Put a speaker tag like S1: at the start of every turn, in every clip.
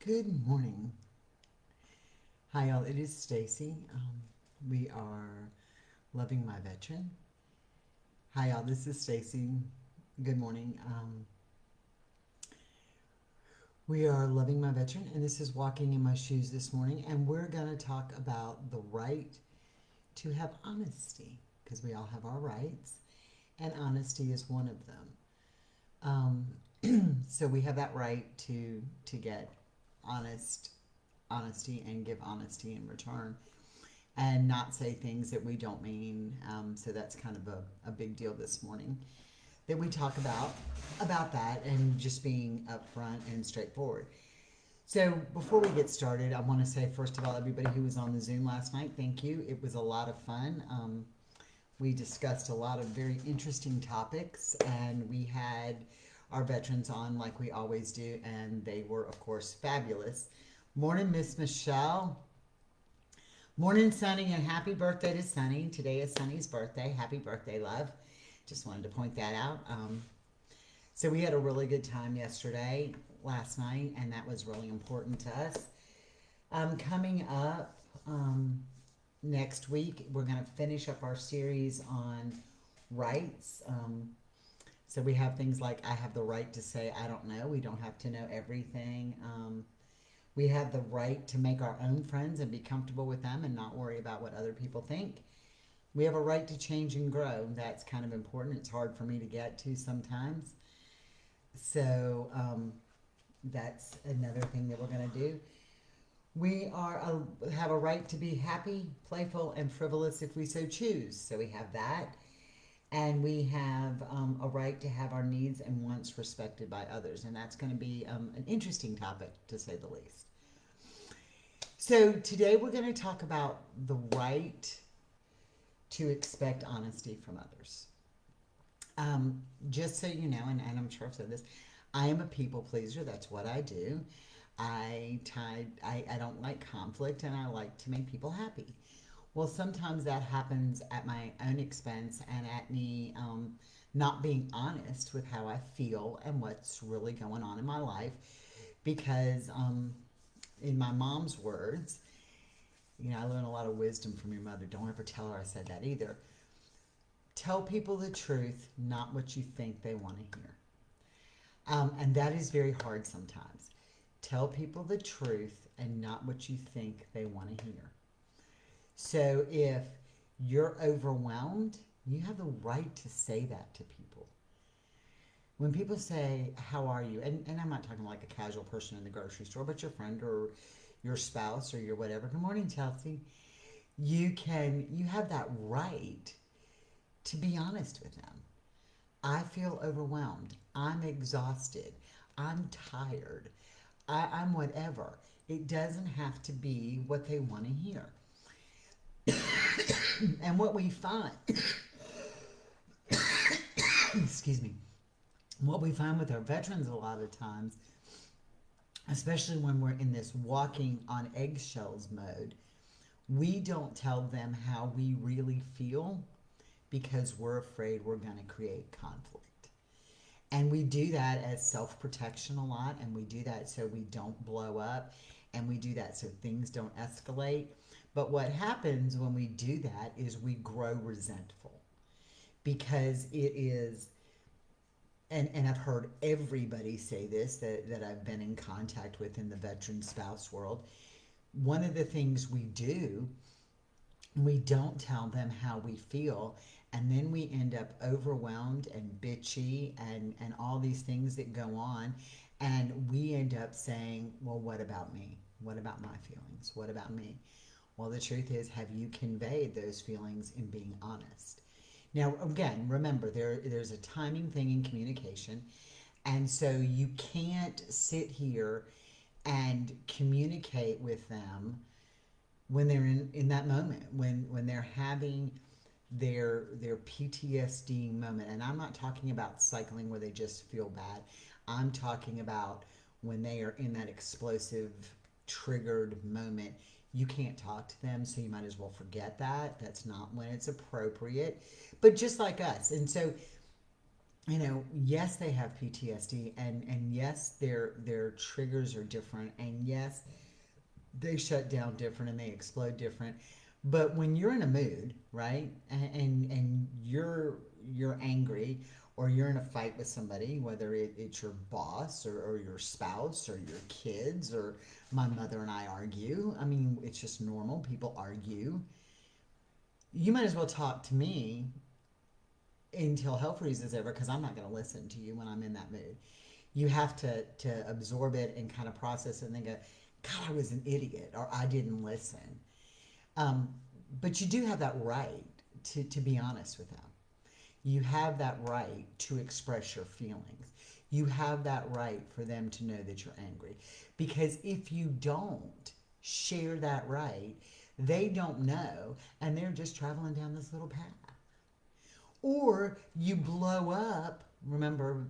S1: Good morning. Hi, y'all. It is Stacy. We are loving my veteran. Hi, y'all. This is Stacy. Good morning. We are loving my veteran, and this is walking in my shoes this morning. And we're going to talk about the right to have honesty because we all have our rights, and honesty is one of them. So we have that right to get honest honesty and give honesty in return and not say things that we don't mean. So that's kind of a big deal this morning that we talk about that and just being upfront and straightforward. So before we get started, I want to say first of all, everybody who was on the Zoom last night, thank you. It was a lot of fun. We discussed a lot of very interesting topics, and we had our veterans on like we always do, and they were, of course, fabulous. Morning, Miss Michelle. Morning, Sunny, and happy birthday to Sunny. Today is Sunny's birthday. Happy birthday, love. Just wanted to point that out. So we had a really good time yesterday, last night, and that was really important to us. Coming up next week, we're going to finish up our series on rights. So we have things like I have the right to say I don't know. We don't have to know everything. We have the right to make our own friends and be comfortable with them and not worry about what other people think. We have a right to change and grow. That's kind of important. It's hard for me to get to sometimes. So that's another thing that we're going to do. Have a right to be happy, playful, and frivolous if we so choose. So we have that. And we have a right to have our needs and wants respected by others. And that's going to be an interesting topic, to say the least. So today we're going to talk about the right to expect honesty from others. Just so you know, and I'm sure I've said this, I am a people pleaser. That's what I do. I don't like conflict, and I like to make people happy. Well, sometimes that happens at my own expense and at me not being honest with how I feel and what's really going on in my life. Because, in my mom's words, I learned a lot of wisdom from your mother. Don't ever tell her I said that either. Tell people the truth, not what you think they want to hear. And that is very hard sometimes. Tell people the truth and not what you think they want to hear. So if you're overwhelmed, you have the right to say that to people. When people say, how are you? And I'm not talking like a casual person in the grocery store, but your friend or your spouse or your whatever. Good morning, Chelsea. You have that right to be honest with them. I feel overwhelmed. I'm exhausted. I'm tired. I'm whatever. It doesn't have to be what they want to hear. And what we find, excuse me, what we find with our veterans a lot of times, especially when we're in this walking on eggshells mode, we don't tell them how we really feel because we're afraid we're going to create conflict. And we do that as self protection a lot, and we do that so we don't blow up, and we do that so things don't escalate. But what happens when we do that is we grow resentful because it is, and I've heard everybody say this that I've been in contact with in the veteran spouse world. One of the things we don't tell them how we feel, and then we end up overwhelmed and bitchy and all these things that go on, and we end up saying, well, what about me? What about my feelings? What about me? Well, the truth is, have you conveyed those feelings in being honest? Now, again, remember, there's a timing thing in communication, and so you can't sit here and communicate with them when they're in that moment, when they're having their PTSD moment. And I'm not talking about cycling where they just feel bad. I'm talking about when they are in that explosive, triggered moment. You can't talk to them, so you might as well forget that. That's not when it's appropriate. But just like us. And so yes, they have PTSD, and yes, their triggers are different, and yes, they shut down different and they explode different. But when you're in a mood, right, and you're angry, or you're in a fight with somebody, whether it's your boss, or your spouse, or your kids, or my mother and I argue. I mean, it's just normal. People argue. You might as well talk to me until hell freezes over, because I'm not going to listen to you when I'm in that mood. You have to absorb it and kind of process it and then go, God, I was an idiot, or I didn't listen. Um, but you do have that right to be honest with them. You have that right to express your feelings. You have that right for them to know that you're angry. Because if you don't share that right, they don't know, and they're just traveling down this little path. Or you blow up. Remember,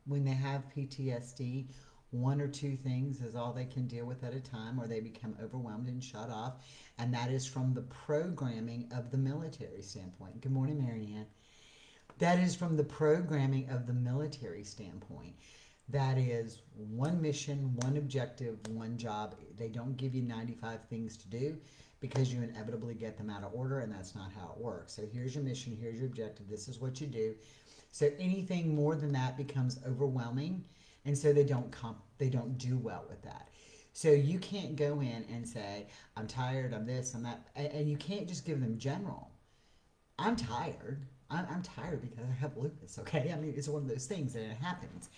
S1: when they have PTSD, one or two things is all they can deal with at a time, or they become overwhelmed and shut off. And that is from the programming of the military standpoint. Good morning, Marianne. That is from the programming of the military standpoint. That is one mission, one objective, one job. They don't give you 95 things to do, because you inevitably get them out of order, and that's not how it works. So here's your mission, here's your objective, this is what you do. So anything more than that becomes overwhelming, and so they don't do well with that. So you can't go in and say, I'm tired, I'm this, I'm that, and you can't just give them general. I'm tired. I'm tired because I have lupus. Okay, I mean, it's one of those things, and it happens.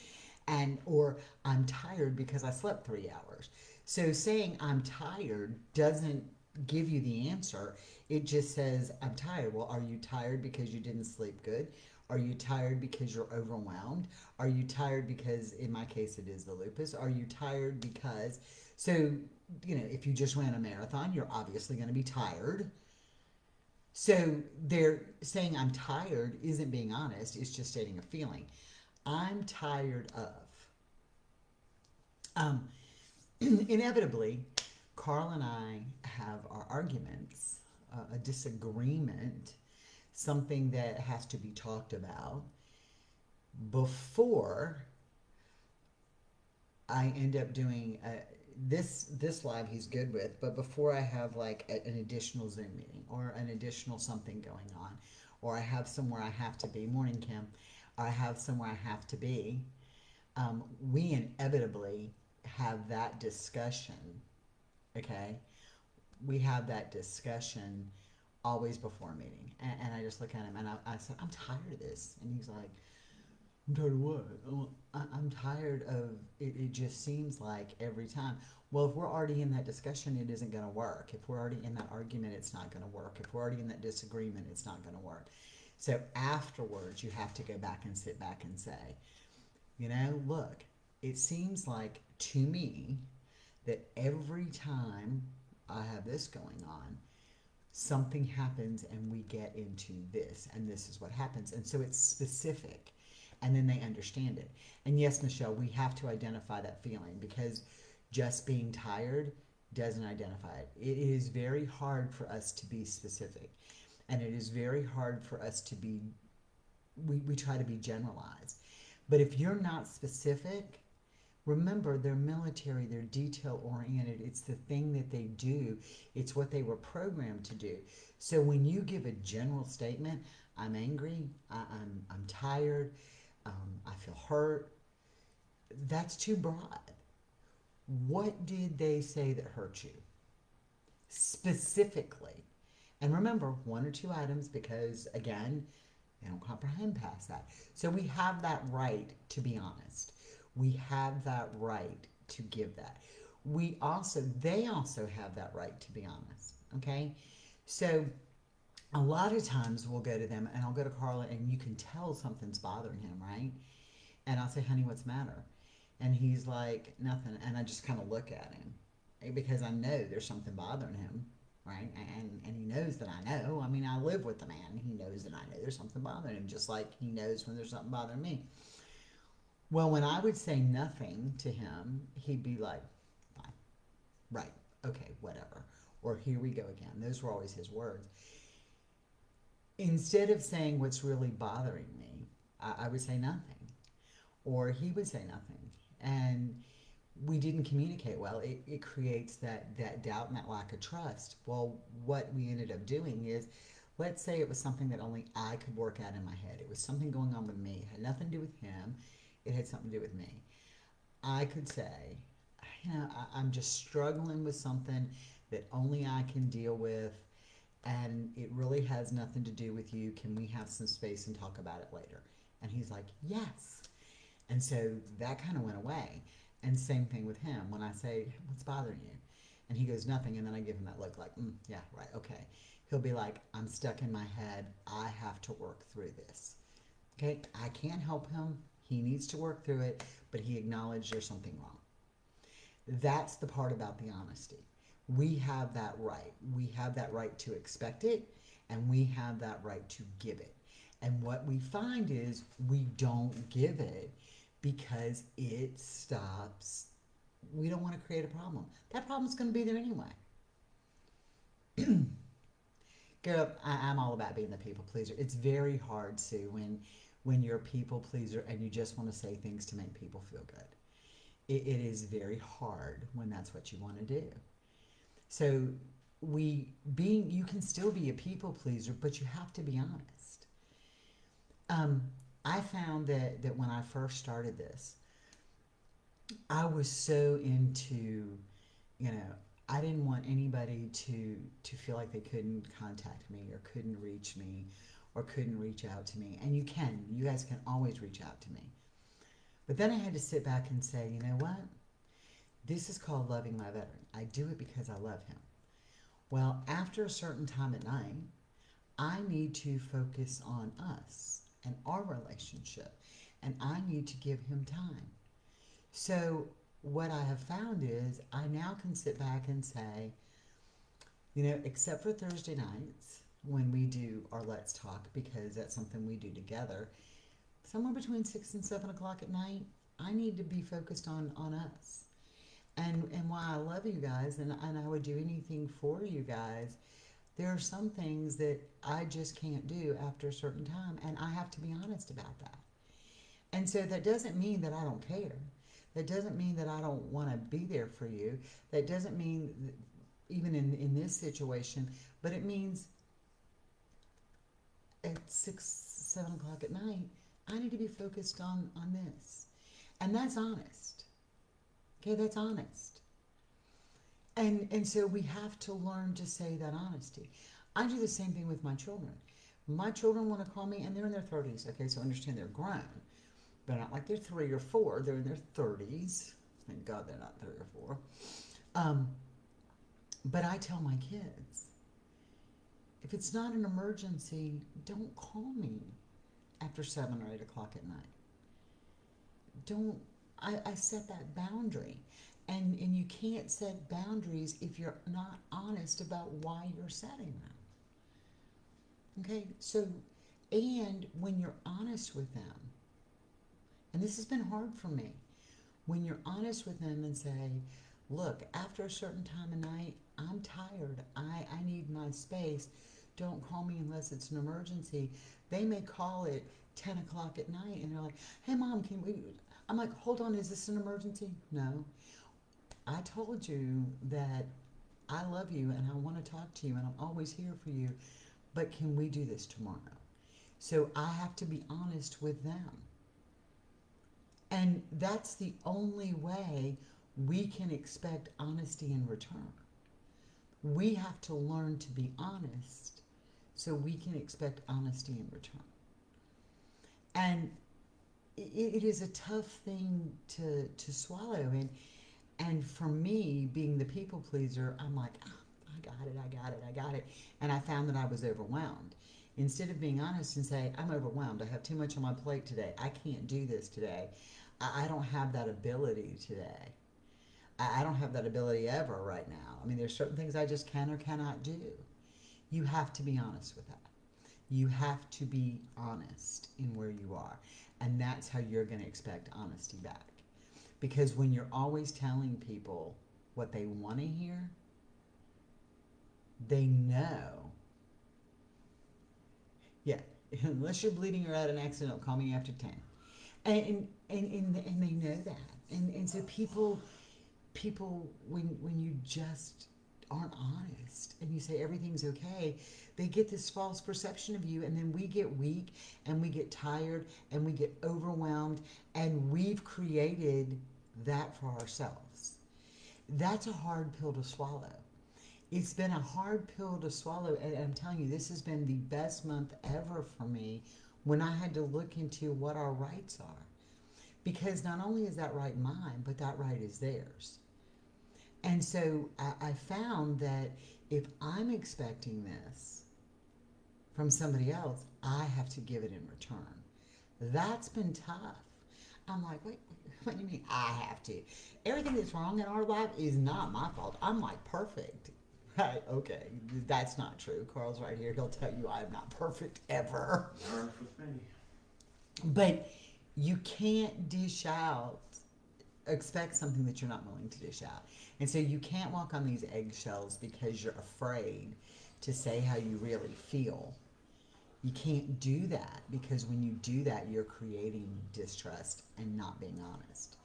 S1: And or I'm tired because I slept 3 hours. So saying I'm tired doesn't give you the answer. It just says I'm tired. Well, are you tired because you didn't sleep good? Are you tired because you're overwhelmed? Are you tired because, in my case, it is the lupus? Are you tired because, so, if you just ran a marathon, you're obviously going to be tired. So they're saying I'm tired isn't being honest, it's just stating a feeling. I'm tired of. Um, Inevitably, Carl and I have our arguments, a disagreement, something that has to be talked about before I end up doing this live. He's good with, but before I have like an additional Zoom meeting, or an additional something going on, or I have somewhere I have to be. Morning, Kim. I have somewhere I have to be. We inevitably have that discussion. Okay, we have that discussion always before a meeting, and I just look at him and I said, I'm tired of this, and he's like, I'm tired of what? Oh, I'm tired of it. It just seems like every time. Well, if we're already in that discussion, it isn't going to work. If we're already in that argument, it's not going to work. If we're already in that disagreement, it's not going to work. So afterwards, you have to go back and sit back and say, look, it seems like to me that every time I have this going on, something happens and we get into this, and this is what happens. And so it's specific, and then they understand it. And yes, Michelle, we have to identify that feeling, because just being tired doesn't identify it. It is very hard for us to be specific, and it is very hard for us to be, we try to be generalized. But if you're not specific, remember, they're military, they're detail oriented. It's the thing that they do, it's what they were programmed to do. So when you give a general statement, I'm angry, I'm tired, I feel hurt, that's too broad. What did they say that hurt you? Specifically. And remember, one or two items, because again, they don't comprehend past that. So we have that right to be honest. We have that right to give that. They also have that right to be honest. Okay? So a lot of times we'll go to them, and I'll go to Carla, and you can tell something's bothering him, right? And I'll say, honey, what's the matter? And he's like, nothing. And I just kind of look at him, because I know there's something bothering him, right? And he knows that I know. I mean, I live with the man. He knows that I know there's something bothering him, just like he knows when there's something bothering me. Well, when I would say nothing to him, he'd be like, fine, right, okay, whatever. Or here we go again. Those were always his words. Instead of saying what's really bothering me, I would say nothing, or he would say nothing. And we didn't communicate well. It creates that doubt and that lack of trust. Well, what we ended up doing is, let's say it was something that only I could work out in my head. It was something going on with me. It had nothing to do with him. It had something to do with me. I could say, I'm just struggling with something that only I can deal with, and it really has nothing to do with you. Can we have some space and talk about it later? And he's like, yes. And so that kind of went away. And same thing with him. When I say, what's bothering you? And he goes, nothing. And then I give him that look like, yeah, right, okay. He'll be like, I'm stuck in my head. I have to work through this. Okay, I can't help him. He needs to work through it, but he acknowledged there's something wrong. That's the part about the honesty. We have that right. We have that right to expect it, and we have that right to give it. And what we find is we don't give it because it stops. We don't want to create a problem. That problem's going to be there anyway. Girl, I'm all about being the people pleaser. It's very hard, Sue, when you're a people pleaser and you just want to say things to make people feel good. It is very hard when that's what you want to do. So you can still be a people pleaser, but you have to be honest. Um, I found that when I first started this, I was so into, you know, I didn't want anybody to feel like they couldn't contact me or couldn't reach me or couldn't reach out to me. And you guys can always reach out to me. But then I had to sit back and say, you know what? This is called loving my veteran. I do it because I love him. Well, after a certain time at night, I need to focus on us and our relationship, and I need to give him time. So, what I have found is I now can sit back and say, except for Thursday nights when we do our Let's Talk, because that's something we do together, somewhere between 6 and 7 o'clock at night, I need to be focused on us. And while I love you guys and I would do anything for you guys, there are some things that I just can't do after a certain time, and I have to be honest about that. And so that doesn't mean that I don't care. That doesn't mean that I don't want to be there for you. That doesn't mean, even in this situation, but it means at 6, 7 o'clock at night, I need to be focused on this. And that's honest. Okay, that's honest. And so we have to learn to say that honesty. I do the same thing with my children. My children want to call me, and they're in their 30s. Okay, so understand they're grown. They're not like they're 3 or 4. They're in their 30s. Thank God they're not 3 or 4. But I tell my kids, if it's not an emergency, don't call me after 7 or 8 o'clock at night. Don't, I set that boundary. And you can't set boundaries if you're not honest about why you're setting them. Okay, so, and when you're honest with them, and this has been hard for me, when you're honest with them and say, look, after a certain time of night, I'm tired. I need my space. Don't call me unless it's an emergency. They may call it 10 o'clock at night and they're like, hey, Mom, can we? I'm like, hold on, is this an emergency? No. I told you that I love you and I want to talk to you and I'm always here for you, but can we do this tomorrow? So I have to be honest with them. And that's the only way we can expect honesty in return. We have to learn to be honest so we can expect honesty in return. And it is a tough thing to swallow. And for me, being the people pleaser, I'm like, I got it. And I found that I was overwhelmed. Instead of being honest and say, I'm overwhelmed, I have too much on my plate today, I can't do this today, I don't have that ability today. I don't have that ability ever right now. I mean, there's certain things I just can or cannot do. You have to be honest with that. You have to be honest in where you are. And that's how you're going to expect honesty back. Because when you're always telling people what they want to hear, they know. Yeah, unless you're bleeding or at an accident, call me after 10. And they know that. And so people when you just aren't honest and you say everything's okay, they get this false perception of you, and then we get weak and we get tired and we get overwhelmed, and we've created that for ourselves. That's a hard pill to swallow. It's been a hard pill to swallow, and I'm telling you, this has been the best month ever for me when I had to look into what our rights are. Because not only is that right mine, but that right is theirs. And so I found that if I'm expecting this from somebody else, I have to give it in return. That's been tough. I'm like, wait, what do you mean I have to? Everything that's wrong in our life is not my fault. I'm like perfect. Right, okay, that's not true. Carl's right here. He'll tell you I'm not perfect ever.
S2: Work with me.
S1: But you can't dish out, expect something that you're not willing to dish out. And so you can't walk on these eggshells because you're afraid to say how you really feel. You can't do that, because when you do that, you're creating distrust and not being honest.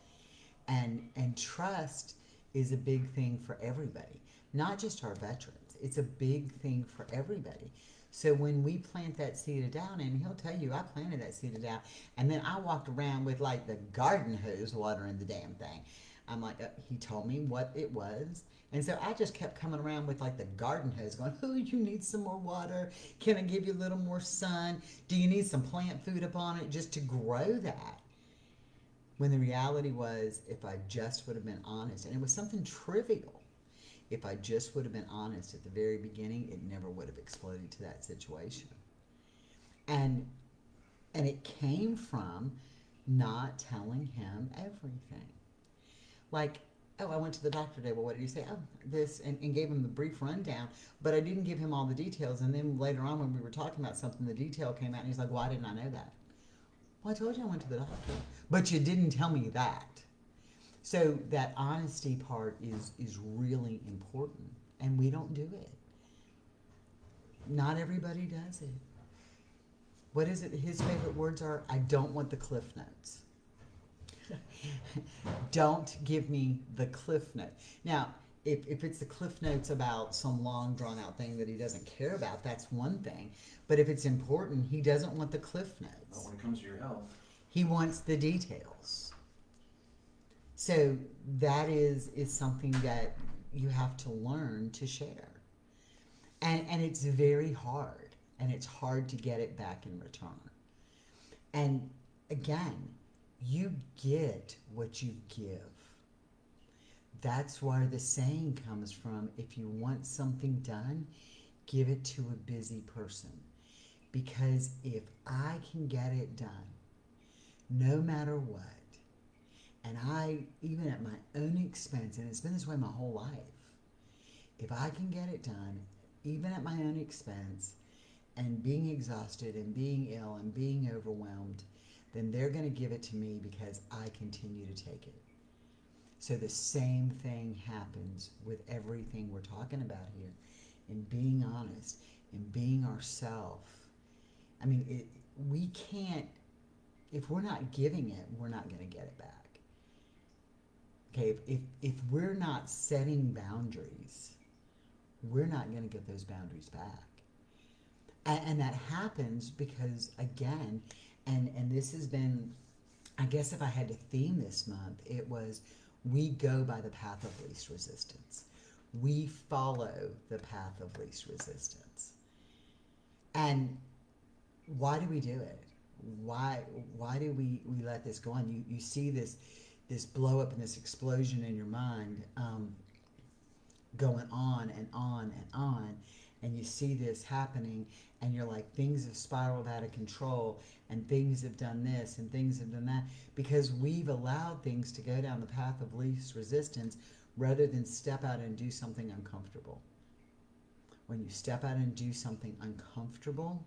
S1: And trust is a big thing for everybody, not just our veterans. It's a big thing for everybody. So when we plant that seed of doubt, and he'll tell you, I planted that seed of doubt, and then I walked around with like the garden hose watering the damn thing. I'm like, he told me what it was. And so I just kept coming around with like the garden hose going, oh, you need some more water? Can I give you a little more sun? Do you need some plant food up on it just to grow that? When the reality was, if I just would have been honest, and it was something trivial, if I just would have been honest at the very beginning, it never would have exploded to that situation. And and it came from not telling him everything. Like, oh, I went to the doctor today. Well, what did you say? Oh, this, and gave him the brief rundown, but I didn't give him all the details. And then later on, when we were talking about something, the detail came out, and he's like, why didn't I know that? Well, I told you I went to the doctor, but you didn't tell me that. So that honesty part is really important, and we don't do it. Not everybody does it. What is it? His favorite words are, I don't want the cliff notes. Don't give me the cliff note. Now, if it's the cliff notes about some long drawn out thing that he doesn't care about, that's one thing. But if it's important, he doesn't want the cliff
S2: But
S1: notes.
S2: when it comes to your health,
S1: He wants the details. So that is something that you have to learn to share. And it's very hard. And it's hard to get it back in return. And again, you get what you give. That's where the saying comes from. If you want something done, give it to a busy person. Because if I can get it done, no matter what, and I, even at my own expense, and it's been this way my whole life, if I can get it done, even at my own expense, and being exhausted and being ill and being overwhelmed, then they're going to give it to me because I continue to take it. So the same thing happens with everything we're talking about here. In being honest, in being ourselves. I mean, we can't, if we're not giving it, we're not going to get it back. Okay, if we're not setting boundaries, we're not going to get those boundaries back. And that happens because, again, and this has been, I guess if I had to theme this month, it was we go by the path of least resistance. We follow the path of least resistance. And why do we do it? Why do we let this go on? You see this blow up and this explosion in your mind going on and on and on, and you see this happening, and you're like, things have spiraled out of control, and things have done this and things have done that, because we've allowed things to go down the path of least resistance rather than step out and do something uncomfortable. When you step out and do something uncomfortable,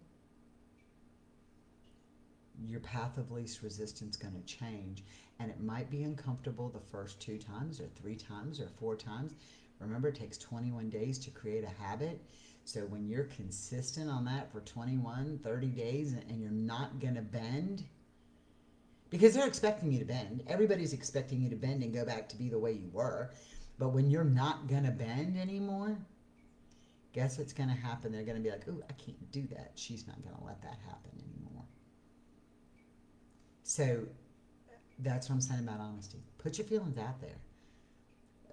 S1: your path of least resistance is going to change. And it might be uncomfortable the first 2 times or 3 times or 4 times. Remember, it takes 21 days to create a habit. So when you're consistent on that for 21, 30 days and you're not going to bend, because they're expecting you to bend. Everybody's expecting you to bend and go back to be the way you were. But when you're not going to bend anymore, guess what's going to happen? They're going to be like, "Ooh, I can't do that. She's not going to let that happen anymore." So that's what I'm saying about honesty. Put your feelings out there.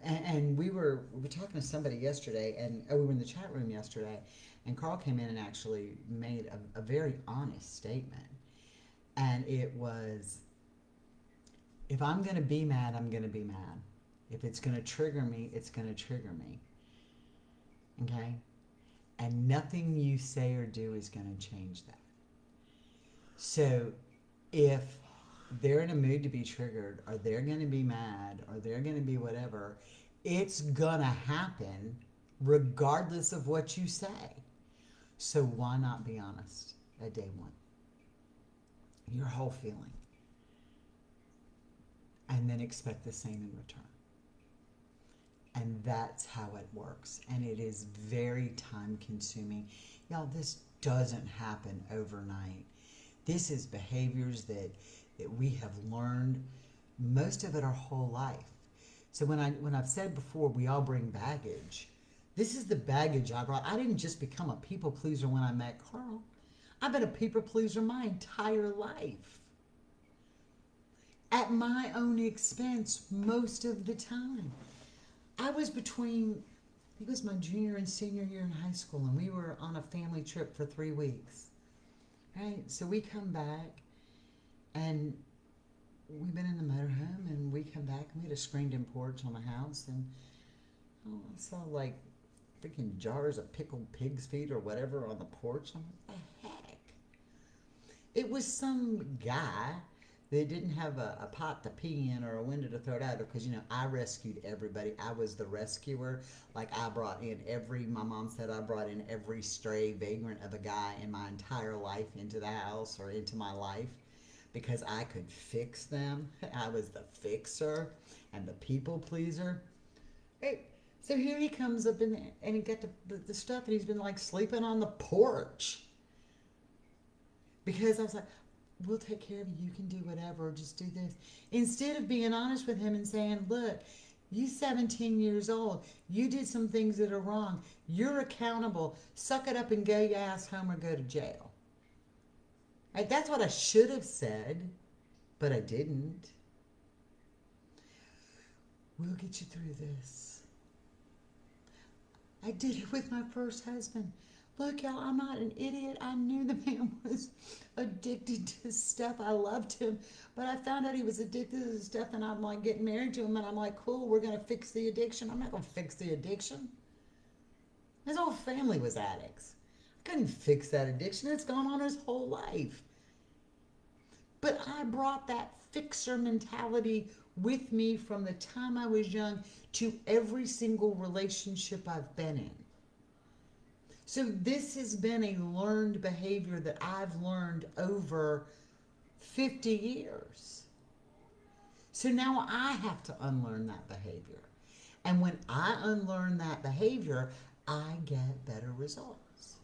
S1: And we were talking to somebody yesterday, and we were in the chat room yesterday, and Carl came in and actually made a very honest statement. And it was, if I'm going to be mad, I'm going to be mad. If it's going to trigger me, it's going to trigger me. Okay? And nothing you say or do is going to change that. So if they're in a mood to be triggered, or they're going to be mad, or they're going to be whatever, it's going to happen regardless of what you say. So why not be honest at day one? Your whole feeling. And then expect the same in return. And that's how it works. And it is very time consuming. Y'all, this doesn't happen overnight. This is behaviors that we have learned, most of it our whole life. So when I've said before, we all bring baggage. This is the baggage I brought. I didn't just become a people pleaser when I met Carl. I've been a people pleaser my entire life. At my own expense most of the time. I was between, it was my junior and senior year in high school, and we were on a family trip for 3 weeks. Right? So we come back, and we've been in the motorhome, and we come back, and we had a screened-in porch on the house, and I saw like freaking jars of pickled pig's feet or whatever on the porch. I'm like, the heck? It was some guy that didn't have a pot to pee in or a window to throw it out of, because, I rescued everybody. I was the rescuer. Like, I brought in my mom said I brought in every stray vagrant of a guy in my entire life into the house or into my life, because I could fix them. I was the fixer and the people pleaser. Hey, so here he comes up and he got the stuff, and he's been like sleeping on the porch. Because I was like, we'll take care of you. You can do whatever. Just do this. Instead of being honest with him and saying, look, you 17 years old. You did some things that are wrong. You're accountable. Suck it up and go your ass home or go to jail. Right? That's what I should have said, but I didn't. We'll get you through this. I did it with my first husband. Look, y'all, I'm not an idiot. I knew the man was addicted to stuff. I loved him, but I found out he was addicted to stuff, and I'm like getting married to him, and I'm like, cool, we're going to fix the addiction. I'm not going to fix the addiction. His whole family was addicts. I couldn't fix that addiction. It's gone on his whole life. But I brought that fixer mentality with me from the time I was young to every single relationship I've been in. So this has been a learned behavior that I've learned over 50 years. So now I have to unlearn that behavior. And when I unlearn that behavior, I get better results.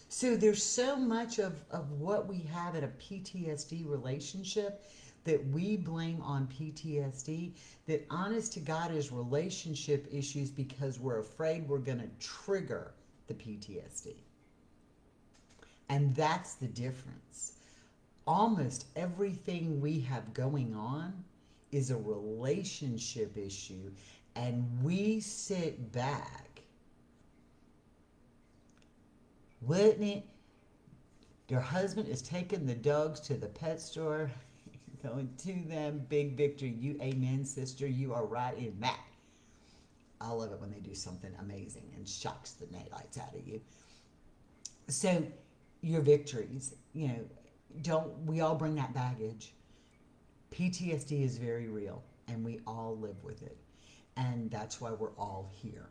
S1: So there's so much of what we have in a PTSD relationship that we blame on PTSD, that honest to God is relationship issues because we're afraid we're going to trigger the PTSD. And that's the difference. Almost everything we have going on is a relationship issue, and we sit back. Wouldn't it? Your husband is taking the dogs to the pet store, going to them, big victory. You, amen, sister, you are right in that. I love it when they do something amazing and shocks the daylights out of you. So your victories, we all bring that baggage. PTSD is very real, and we all live with it. And that's why we're all here.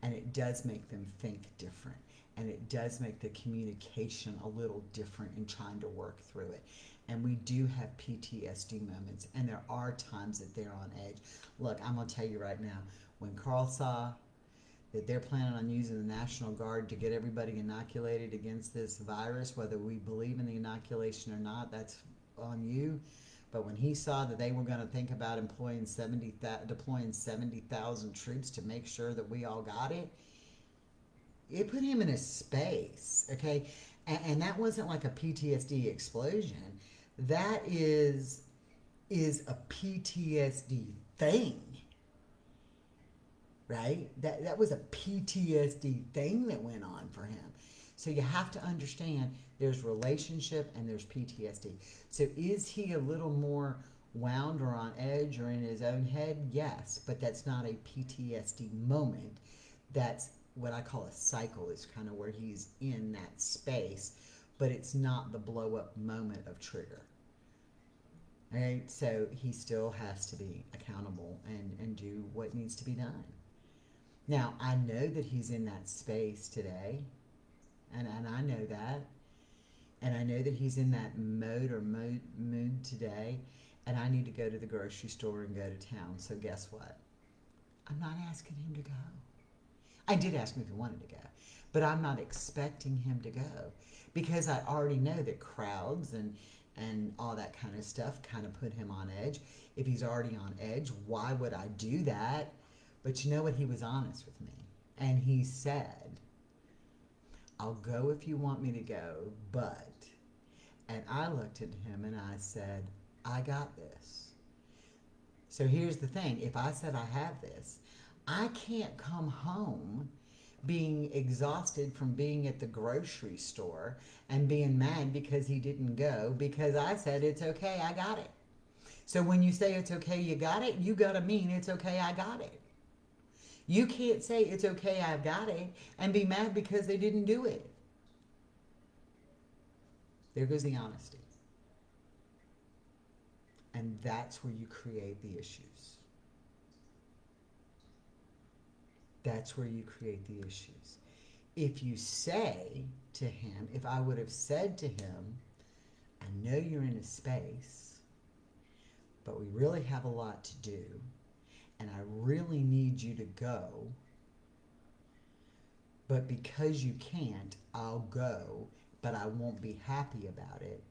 S1: And it does make them think different. And it does make the communication a little different in trying to work through it. And we do have PTSD moments, and there are times that they're on edge. Look, I'm going to tell you right now, when Carl saw that they're planning on using the National Guard to get everybody inoculated against this virus, whether we believe in the inoculation or not, that's on you. But when he saw that they were going to think about deploying 70,000 troops to make sure that we all got it, it put him in a space, okay? And that wasn't like a PTSD explosion. That is a PTSD thing, right? That was a PTSD thing that went on for him. So you have to understand there's relationship and there's PTSD. So is he a little more wound or on edge or in his own head? Yes, but that's not a PTSD moment. That's what I call a cycle. It's kind of where he's in that space, but it's not the blow up moment of trigger. All right, so he still has to be accountable and do what needs to be done. Now, I know that he's in that space today, and I know that. And I know that he's in that mood today, and I need to go to the grocery store and go to town. So guess what? I'm not asking him to go. I did ask him if he wanted to go, but I'm not expecting him to go because I already know that crowds and all that kind of stuff kind of put him on edge. If he's already on edge, why would I do that? But you know what? He was honest with me, and he said, I'll go if you want me to go, but, and I looked at him and I said, I got this. So here's the thing. If I said I have this, I can't come home being exhausted from being at the grocery store and being mad because he didn't go because I said, it's okay, I got it. So when you say it's okay, you got it, you got to mean it's okay, I got it. You can't say it's okay, I've got it, and be mad because they didn't do it. There goes the honesty. And that's where you create the issues. That's where you create the issues. If you say to him, if I would have said to him, I know you're in a space, but we really have a lot to do, and I really need you to go, but because you can't, I'll go, but I won't be happy about it.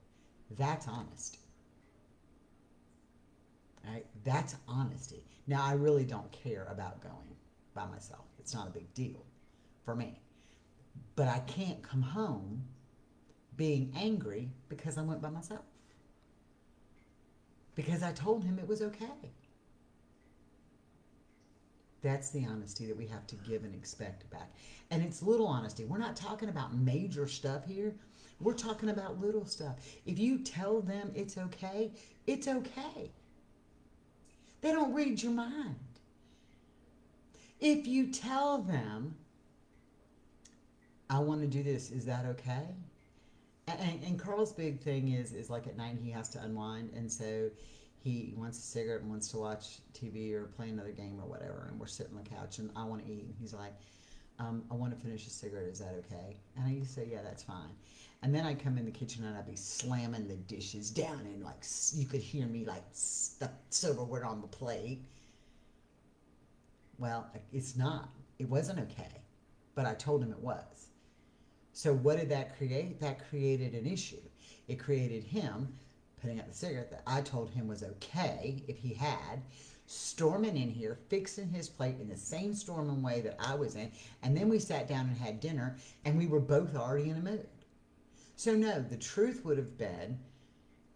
S1: That's honesty. Right? That's honesty. Now, I really don't care about going by myself. It's not a big deal for me. But I can't come home being angry because I went by myself. Because I told him it was okay. That's the honesty that we have to give and expect back. And it's little honesty. We're not talking about major stuff here. We're talking about little stuff. If you tell them it's okay, it's okay. They don't read your mind. If you tell them, I want to do this, is that okay? And Carl's big thing is like at night he has to unwind, and so he wants a cigarette and wants to watch TV or play another game or whatever, and we're sitting on the couch and I want to eat. He's like, I want to finish a cigarette, is that okay? And I used to say, yeah, that's fine. And then I'd come in the kitchen and I'd be slamming the dishes down, and like you could hear me like the silverware on the plate. Well, it's not. It wasn't okay, but I told him it was. So what did that create? That created an issue. It created him putting out the cigarette that I told him was okay if he had, storming in here, fixing his plate in the same storming way that I was in, and then we sat down and had dinner, and we were both already in a mood. So no, the truth would have been,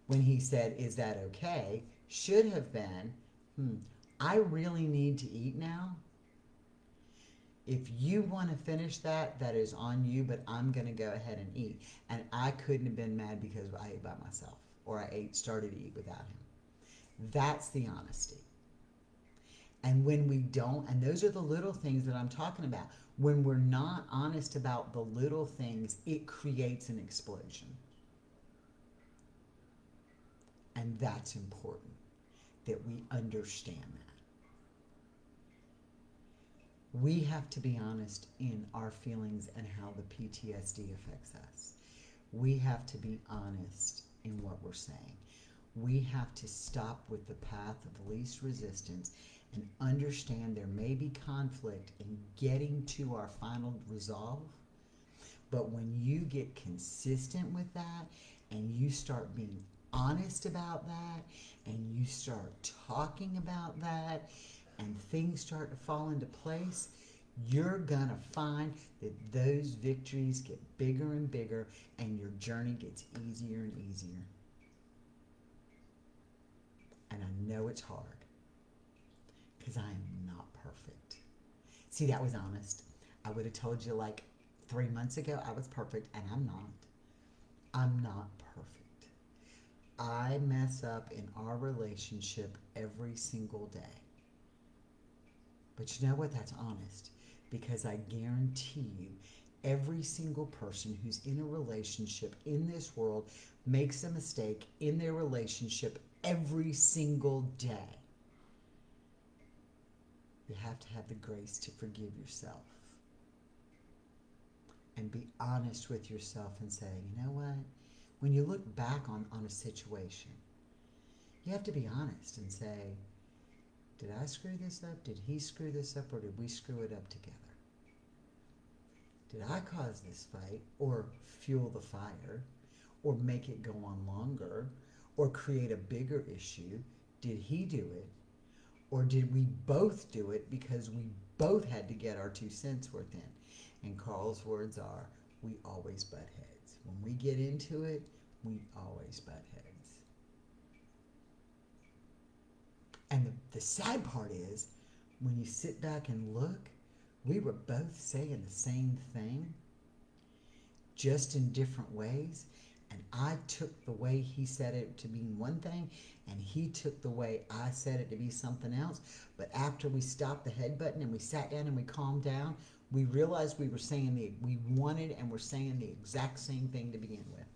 S1: when he said, is that okay, should have been, I really need to eat now. If you want to finish that, that is on you, but I'm going to go ahead and eat. And I couldn't have been mad because I ate by myself, or I started to eat without him. That's the honesty. And when we don't, and those are the little things that I'm talking about, when we're not honest about the little things, it creates an explosion. And that's important, that we understand that. We have to be honest in our feelings and how the PTSD affects us. We have to be honest in what we're saying. We have to stop with the path of least resistance and understand there may be conflict in getting to our final resolve. But when you get consistent with that and you start being honest about that and you start talking about that and things start to fall into place, you're going to find that those victories get bigger and bigger and your journey gets easier and easier. And I know it's hard because I am not perfect. See, that was honest. I would have told you like 3 months ago I was perfect, and I'm not. I'm not perfect. I mess up in our relationship every single day. But you know what? That's honest. Because I guarantee you, every single person who's in a relationship in this world makes a mistake in their relationship every single day. You have to have the grace to forgive yourself. And be honest with yourself and say, you know what? When you look back on a situation, you have to be honest and say, did I screw this up? Did he screw this up? Or did we screw it up together? Did I cause this fight or fuel the fire or make it go on longer or create a bigger issue? Did he do it? Or did we both do it because we both had to get our 2 cents worth in? And Carl's words are, we always butt heads. When we get into it, we always butt heads. And the sad part is, when you sit back and look, we were both saying the same thing, just in different ways. And I took the way he said it to mean one thing, and he took the way I said it to be something else. But after we stopped the headbutting and we sat down and we calmed down, we realized we were saying we wanted and we're saying the exact same thing to begin with.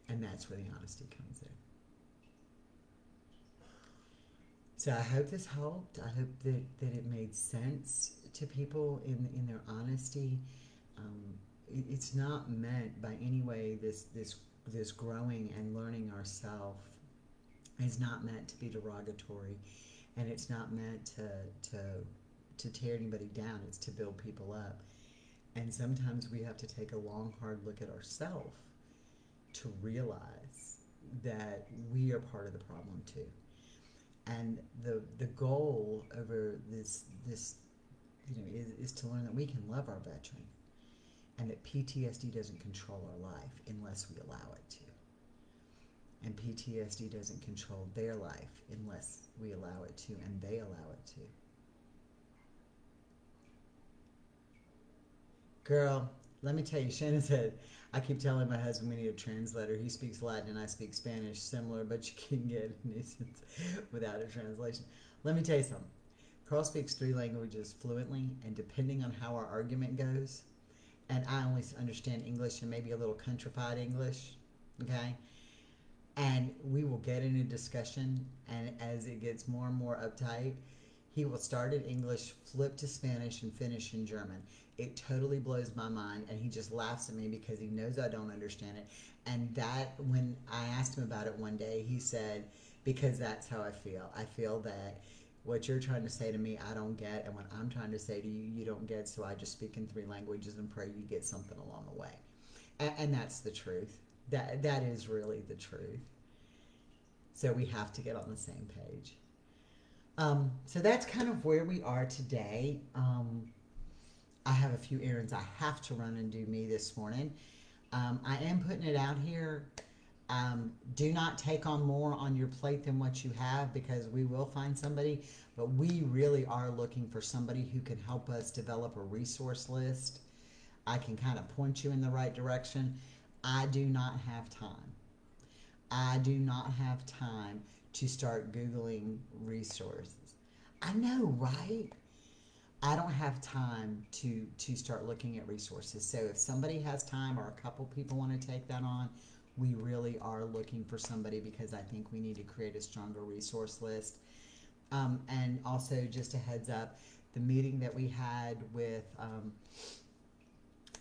S1: And that's where the honesty comes in. So I hope this helped. I hope that it made sense to people in their honesty. It's not meant by any way, this growing and learning ourselves is not meant to be derogatory, and it's not meant to tear anybody down. It's to build people up. And sometimes we have to take a long, hard look at ourselves to realize that we are part of the problem too. And the goal over this is to learn that we can love our veteran, and that PTSD doesn't control our life unless we allow it to. And PTSD doesn't control their life unless we allow it to, and they allow it to. Girl, let me tell you, Shannon said, I keep telling my husband we need a translator. He speaks Latin and I speak Spanish, similar, but you can get nuisance without a translation. Let me tell you something. Carl speaks 3 languages fluently, and depending on how our argument goes, and I only understand English and maybe a little countrified English, okay? And we will get in a discussion, and as it gets more and more uptight, he will start in English, flip to Spanish, and finish in German. It totally blows my mind, and he just laughs at me because he knows I don't understand it. And that, when I asked him about it one day, he said, because that's how I feel. I feel that what you're trying to say to me, I don't get, and what I'm trying to say to you, you don't get, so I just speak in 3 languages and pray you get something along the way. And that's the truth. That is really the truth. So we have to get on the same page. So that's kind of where we are today. I have a few errands I have to run and do me this morning. I am putting it out here. Do not take on more on your plate than what you have, because we will find somebody, but we really are looking for somebody who can help us develop a resource list. I can kind of point you in the right direction. I do not have time. I do not have time to start Googling resources. I know, right? I don't have time to start looking at resources. So if somebody has time, or a couple people want to take that on, we really are looking for somebody, because I think we need to create a stronger resource list. And also, just a heads up, the meeting that we had with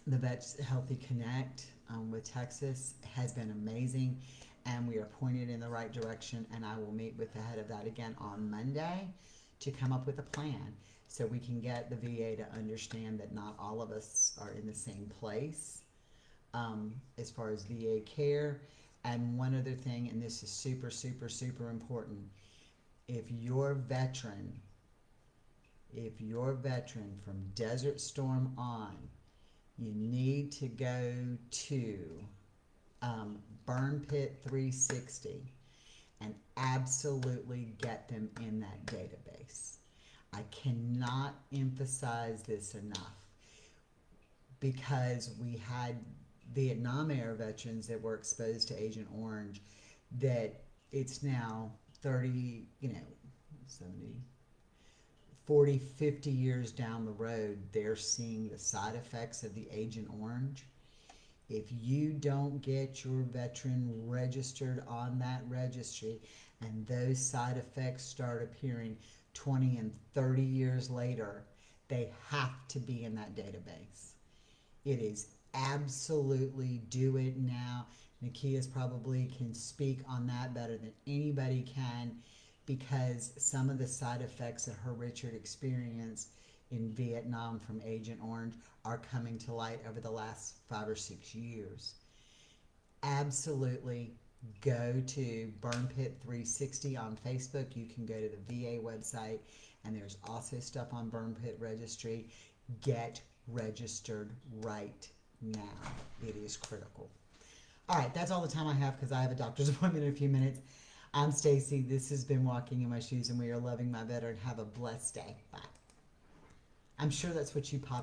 S1: the Vets Healthy Connect with Texas has been amazing. and we are pointed in the right direction, and I will meet with the head of that again on Monday to come up with a plan so we can get the VA to understand that not all of us are in the same place as far as VA care. And one other thing, and this is super, super, super important, if you're veteran, from Desert Storm on, you need to go to Burn Pit 360 and absolutely get them in that database. I cannot emphasize this enough, because we had Vietnam era veterans that were exposed to Agent Orange, that it's now 30, 70, 40, 50 years down the road, they're seeing the side effects of the Agent Orange. If you don't get your veteran registered on that registry and those side effects start appearing 20 and 30 years later, they have to be in that database. It is absolutely do it now. Nakia's probably can speak on that better than anybody can, because some of the side effects that her Richard experienced in Vietnam from Agent Orange are coming to light over the last 5 or 6 years. Absolutely go to Burn Pit 360 on Facebook. You can go to the VA website, and there's also stuff on Burn Pit Registry. Get registered right now. It is critical. All right, that's all the time I have, because I have a doctor's appointment in a few minutes. I'm Stacy. This has been Walking in My Shoes, and we are loving my veteran. Have a blessed day. Bye. I'm sure that's what you popped.